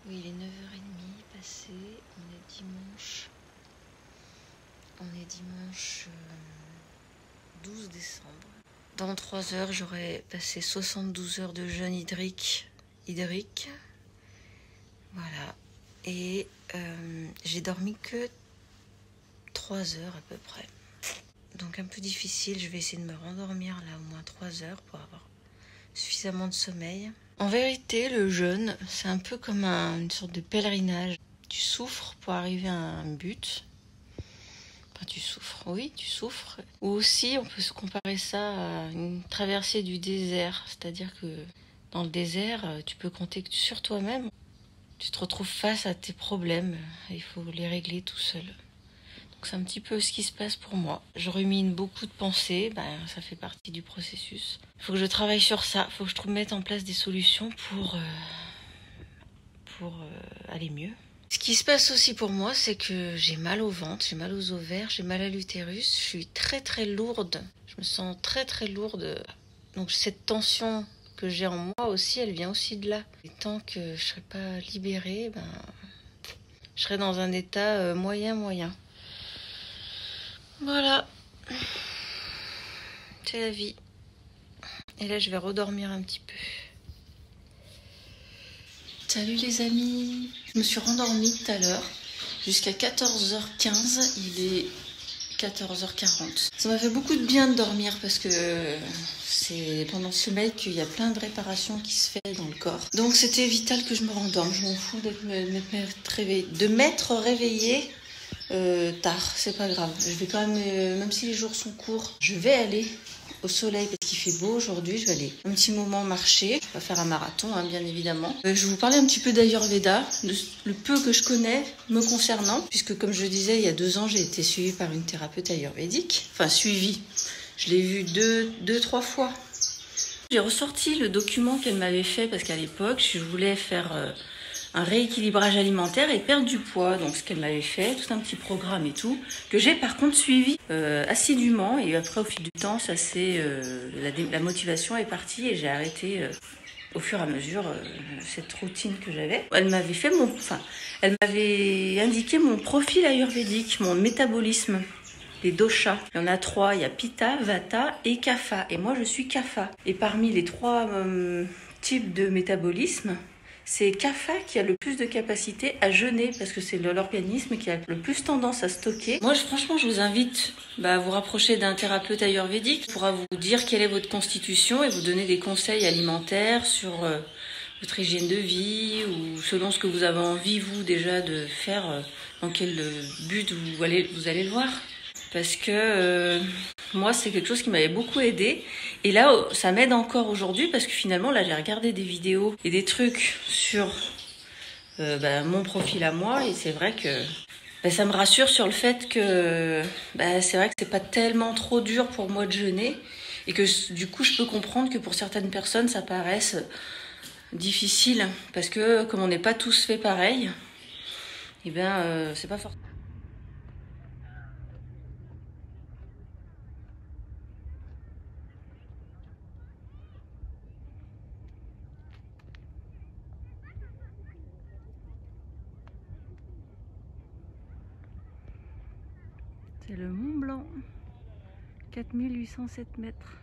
Oui, il est 9h30 passé, on est dimanche 12 décembre. Dans 3 heures, j'aurai passé 72 heures de jeûne hydrique. Voilà. Et j'ai dormi que 3 heures à peu près. Donc un peu difficile, je vais essayer de me rendormir là au moins 3 heures pour avoir suffisamment de sommeil. En vérité, le jeûne, c'est un peu comme une sorte de pèlerinage. Tu souffres pour arriver à un but. Enfin, tu souffres. Ou aussi, on peut se comparer ça à une traversée du désert. C'est-à-dire que dans le désert, tu peux compter que sur toi-même. Tu te retrouves face à tes problèmes. Il faut les régler tout seul. Donc c'est un petit peu ce qui se passe pour moi. Je rumine beaucoup de pensées, ça fait partie du processus. Il faut que je travaille sur ça, il faut que je mette en place des solutions pour aller mieux. Ce qui se passe aussi pour moi, c'est que j'ai mal au ventre, j'ai mal aux ovaires, j'ai mal à l'utérus. Je suis très très lourde, je me sens très très lourde. Donc cette tension que j'ai en moi aussi, elle vient aussi de là. Et tant que je ne serai pas libérée, je serai dans un état moyen. Voilà, c'est la vie. Et là, je vais redormir un petit peu. Salut les amis. Je me suis rendormie tout à l'heure jusqu'à 14h15. Il est 14h40. Ça m'a fait beaucoup de bien de dormir parce que c'est pendant ce sommeil qu'il y a plein de réparations qui se fait dans le corps. Donc c'était vital que je me rendorme. Je m'en fous de m'être réveillée tard. C'est pas grave. Je vais quand même si les jours sont courts, je vais aller au soleil parce qu'il fait beau aujourd'hui. Je vais aller un petit moment marcher. Je vais pas faire un marathon, bien évidemment. Je vais vous parler un petit peu d'Ayurveda, de le peu que je connais me concernant, puisque comme je disais, il y a 2 ans, j'ai été suivie par une thérapeute ayurvédique. Enfin, suivie. Je l'ai vue 3 fois. J'ai ressorti le document qu'elle m'avait fait parce qu'à l'époque, je voulais faire un rééquilibrage alimentaire et perdre du poids. Donc ce qu'elle m'avait fait, tout un petit programme et tout, que j'ai par contre suivi assidûment. Et après au fil du temps, ça la motivation est partie et j'ai arrêté au fur et à mesure cette routine que j'avais. Elle m'avait indiqué mon profil ayurvédique, mon métabolisme. Les doshas. Il y en a 3, il y a Pitta, Vata et Kapha. Et moi je suis Kapha. Et parmi les 3 types de métabolisme, c'est Kapha qui a le plus de capacité à jeûner parce que c'est l'organisme qui a le plus tendance à stocker. Moi, franchement, je vous invite à vous rapprocher d'un thérapeute ayurvédique qui pourra vous dire quelle est votre constitution et vous donner des conseils alimentaires sur votre hygiène de vie ou selon ce que vous avez envie, vous, déjà de faire, dans quel but vous allez le voir. Parce que moi, c'est quelque chose qui m'avait beaucoup aidé. Et là, ça m'aide encore aujourd'hui parce que finalement, là, j'ai regardé des vidéos et des trucs sur mon profil à moi. Et c'est vrai que ça me rassure sur le fait que c'est vrai que c'est pas tellement trop dur pour moi de jeûner. Et que du coup, je peux comprendre que pour certaines personnes, ça paraisse difficile. Parce que comme on n'est pas tous fait pareil, c'est pas forcément... C'est le Mont Blanc, 4807 mètres.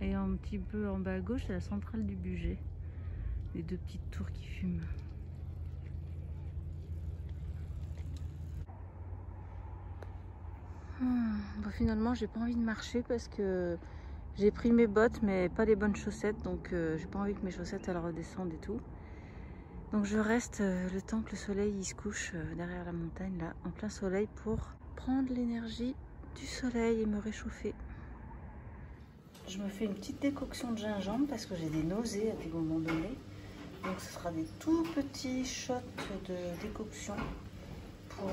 Et un petit peu en bas à gauche, c'est la centrale du budget. Les 2 petites tours qui fument. Finalement, j'ai pas envie de marcher parce que j'ai pris mes bottes, mais pas les bonnes chaussettes. Donc, j'ai pas envie que mes chaussettes elles redescendent et tout. Donc, je reste le temps que le soleil il se couche derrière la montagne, là, en plein soleil, pour prendre l'énergie du soleil et me réchauffer. Je me fais une petite décoction de gingembre parce que j'ai des nausées à des moments donnés. Donc ce sera des tout petits shots de décoction pour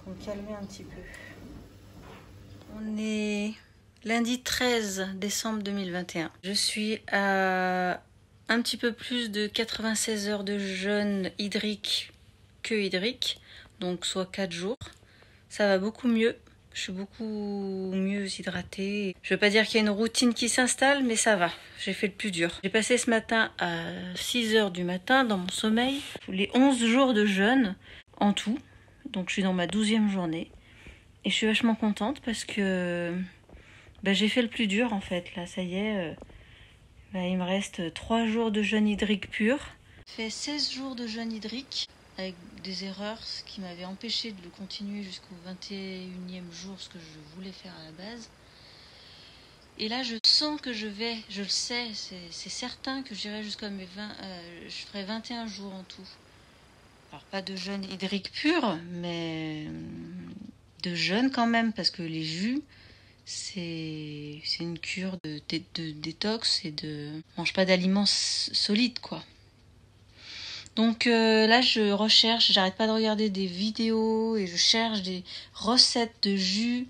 me calmer un petit peu. On est lundi 13 décembre 2021. Je suis à un petit peu plus de 96 heures de jeûne hydrique que hydrique, donc soit 4 jours. Ça va beaucoup mieux. Je suis beaucoup mieux hydratée. Je veux pas dire qu'il y a une routine qui s'installe, mais ça va. J'ai fait le plus dur. J'ai passé ce matin à 6 heures du matin dans mon sommeil les 11 jours de jeûne en tout. Donc je suis dans ma 12e journée. Et je suis vachement contente parce que j'ai fait le plus dur en fait. Là, ça y est. Il me reste 3 jours de jeûne hydrique pur. J'ai fait 16 jours de jeûne hydrique avec des erreurs, ce qui m'avait empêché de le continuer jusqu'au 21e jour, ce que je voulais faire à la base. Et là, je sens que je le sais, c'est certain que j'irai jusqu'à mes 20, je ferai 21 jours en tout. Alors pas de jeûne hydrique pur, mais de jeûne quand même, parce que les jus, c'est une cure de détox et de... Je mange pas d'aliments solides, quoi. Donc là, je recherche, j'arrête pas de regarder des vidéos et je cherche des recettes de jus.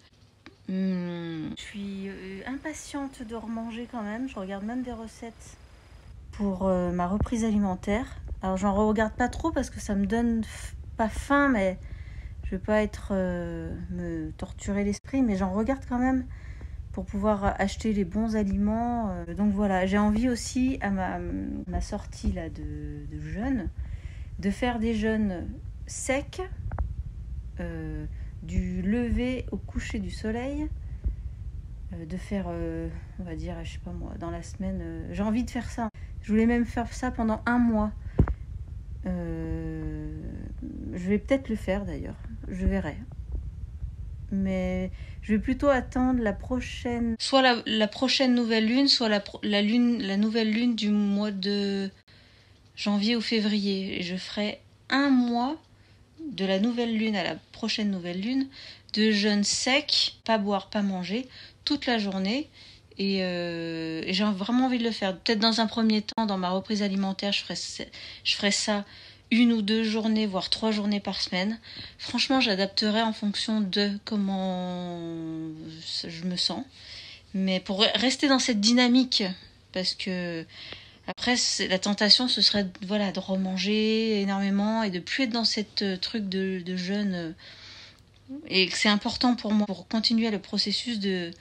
Je suis impatiente de remanger quand même. Je regarde même des recettes pour ma reprise alimentaire. Alors j'en regarde pas trop parce que ça me donne pas faim, mais je veux pas me torturer l'esprit, mais j'en regarde quand même pour pouvoir acheter les bons aliments. Donc voilà, j'ai envie aussi à ma sortie là de jeûne de faire des jeûnes secs du lever au coucher du soleil, de faire on va dire, je sais pas moi, dans la semaine, j'ai envie de faire ça. Je voulais même faire ça pendant 1 mois. Je vais peut-être le faire d'ailleurs, je verrai. Mais je vais plutôt attendre la prochaine, soit la prochaine nouvelle lune, soit la nouvelle lune du mois de janvier ou février. Et je ferai 1 mois de la nouvelle lune à la prochaine nouvelle lune de jeûne sec, pas boire, pas manger, toute la journée. Et j'ai vraiment envie de le faire. Peut-être dans un premier temps, dans ma reprise alimentaire, je ferai ça 1 ou 2 journées, voire 3 journées par semaine. Franchement, j'adapterai en fonction de comment je me sens. Mais pour rester dans cette dynamique, parce que après, la tentation, ce serait de remanger énormément et de plus être dans cette truc de jeûne. Et que c'est important pour moi, pour continuer le processus de...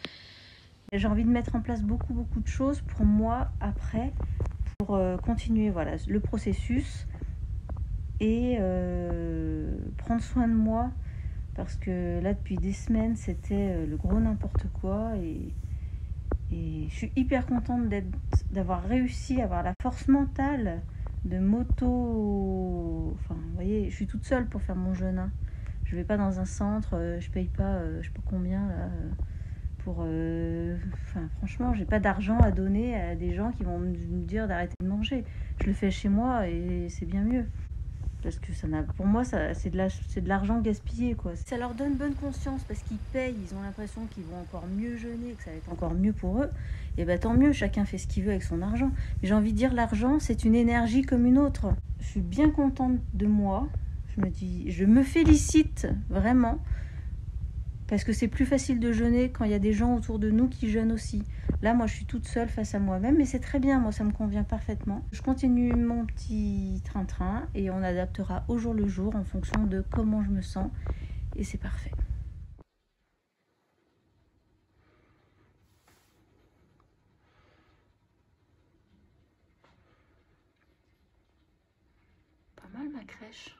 J'ai envie de mettre en place beaucoup de choses pour moi après, pour continuer le processus et prendre soin de moi, parce que là depuis des semaines c'était le gros n'importe quoi, et je suis hyper contente d'avoir réussi à avoir la force mentale de vous voyez, je suis toute seule pour faire mon jeûne, hein. Je vais pas dans un centre, je paye pas je sais pas combien là pour franchement, j'ai pas d'argent à donner à des gens qui vont me dire d'arrêter de manger. Je le fais chez moi et c'est bien mieux. Parce que pour moi, c'est de l'argent gaspillé, quoi. Ça leur donne bonne conscience parce qu'ils payent, ils ont l'impression qu'ils vont encore mieux jeûner, que ça va être encore mieux pour eux. Et tant mieux, chacun fait ce qu'il veut avec son argent. Mais j'ai envie de dire, l'argent, c'est une énergie comme une autre. Je suis bien contente de moi. Je me félicite vraiment. Parce que c'est plus facile de jeûner quand il y a des gens autour de nous qui jeûnent aussi. Là, moi, je suis toute seule face à moi-même, mais c'est très bien, moi, ça me convient parfaitement. Je continue mon petit train-train et on adaptera au jour le jour en fonction de comment je me sens. Et c'est parfait. Pas mal ma crèche.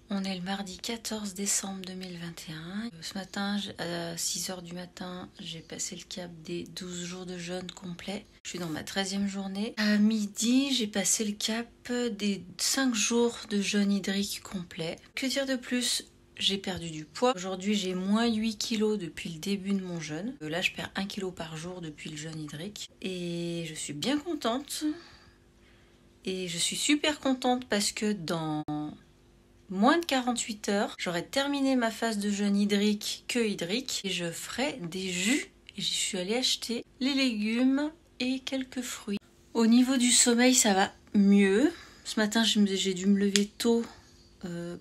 On est le mardi 14 décembre 2021. Ce matin, à 6 h du matin, j'ai passé le cap des 12 jours de jeûne complet. Je suis dans ma 13e journée. À midi, j'ai passé le cap des 5 jours de jeûne hydrique complet. Que dire de plus ? J'ai perdu du poids. Aujourd'hui, j'ai moins 8 kilos depuis le début de mon jeûne. Là, je perds 1 kilo par jour depuis le jeûne hydrique. Et je suis bien contente. Et je suis super contente parce que dans moins de 48 heures, j'aurai terminé ma phase de jeûne hydrique et je ferai des jus. Et je suis allée acheter les légumes et quelques fruits. Au niveau du sommeil, ça va mieux. Ce matin, j'ai dû me lever tôt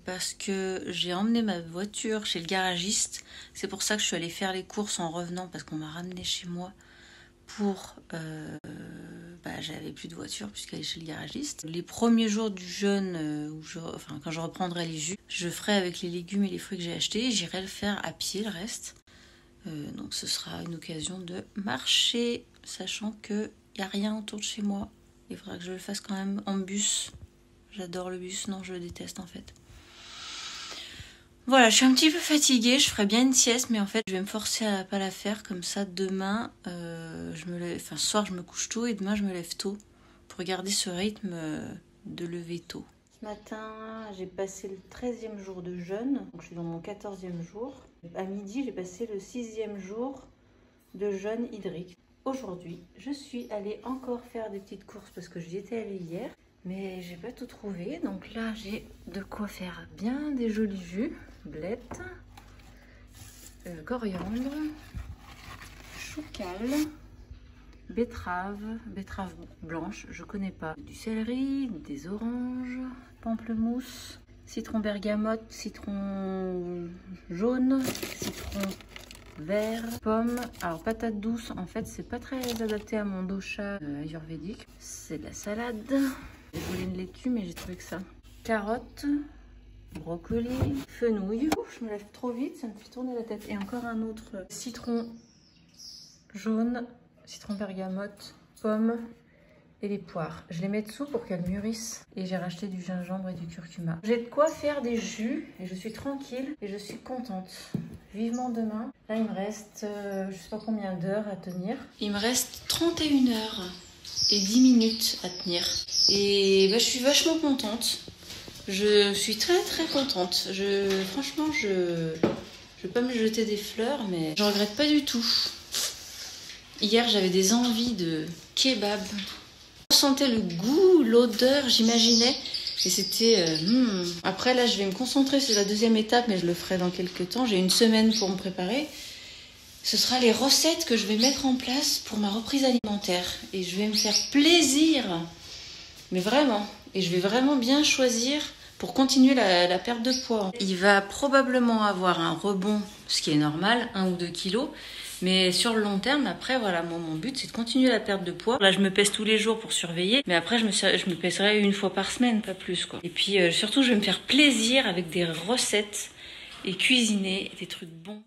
parce que j'ai emmené ma voiture chez le garagiste. C'est pour ça que je suis allée faire les courses en revenant, parce qu'on m'a ramené chez moi pour j'avais plus de voiture puisqu'elle est chez le garagiste. Les premiers jours du jeûne, quand je reprendrai les jus, je ferai avec les légumes et les fruits que j'ai achetés. J'irai le faire à pied le reste. Donc ce sera une occasion de marcher, sachant qu'il n'y a rien autour de chez moi. Il faudra que je le fasse quand même en bus. J'adore le bus, non je le déteste en fait. Voilà, je suis un petit peu fatiguée, je ferais bien une sieste, mais en fait je vais me forcer à pas la faire, comme ça demain, ce soir je me couche tôt et demain je me lève tôt pour garder ce rythme de lever tôt. Ce matin, j'ai passé le 13e jour de jeûne, donc je suis dans mon 14e jour. À midi, j'ai passé le 6e jour de jeûne hydrique. Aujourd'hui, je suis allée encore faire des petites courses parce que j'y étais allée hier, mais j'ai pas tout trouvé. Donc là, j'ai de quoi faire bien des jolis jus. Blettes, coriandre, choucal, betterave blanche, je connais pas, du céleri, des oranges, pamplemousse, citron bergamote, citron jaune, citron vert, pomme. Alors patate douce, en fait c'est pas très adapté à mon dosha ayurvédique, c'est de la salade. Je voulais une laitue mais j'ai trouvé que ça. Carottes, brocoli, fenouil. Ouf, je me lève trop vite, ça me fait tourner la tête. Et encore un autre citron jaune, citron bergamote, pomme et les poires. Je les mets dessous pour qu'elles mûrissent. Et j'ai racheté du gingembre et du curcuma. J'ai de quoi faire des jus et je suis tranquille et je suis contente. Vivement demain. Là, il me reste je sais pas combien d'heures à tenir. Il me reste 31 heures et 10 minutes à tenir. Et je suis vachement contente. Je suis très contente. Franchement, je vais pas me jeter des fleurs, mais je regrette pas du tout. Hier, j'avais des envies de kebab. Je sentais le goût, l'odeur, j'imaginais. Et c'était... Après, là, je vais me concentrer sur la deuxième étape, mais je le ferai dans quelques temps. J'ai une semaine pour me préparer. Ce sera les recettes que je vais mettre en place pour ma reprise alimentaire. Et je vais me faire plaisir. Mais vraiment. Et je vais vraiment bien choisir pour continuer la perte de poids. Il va probablement avoir un rebond, ce qui est normal, 1 ou 2 kilos. Mais sur le long terme, après, voilà, mon but, c'est de continuer la perte de poids. Là, je me pèse tous les jours pour surveiller. Mais après, je me pèserai une fois par semaine, pas plus, quoi. Et puis, surtout, je vais me faire plaisir avec des recettes et cuisiner des trucs bons.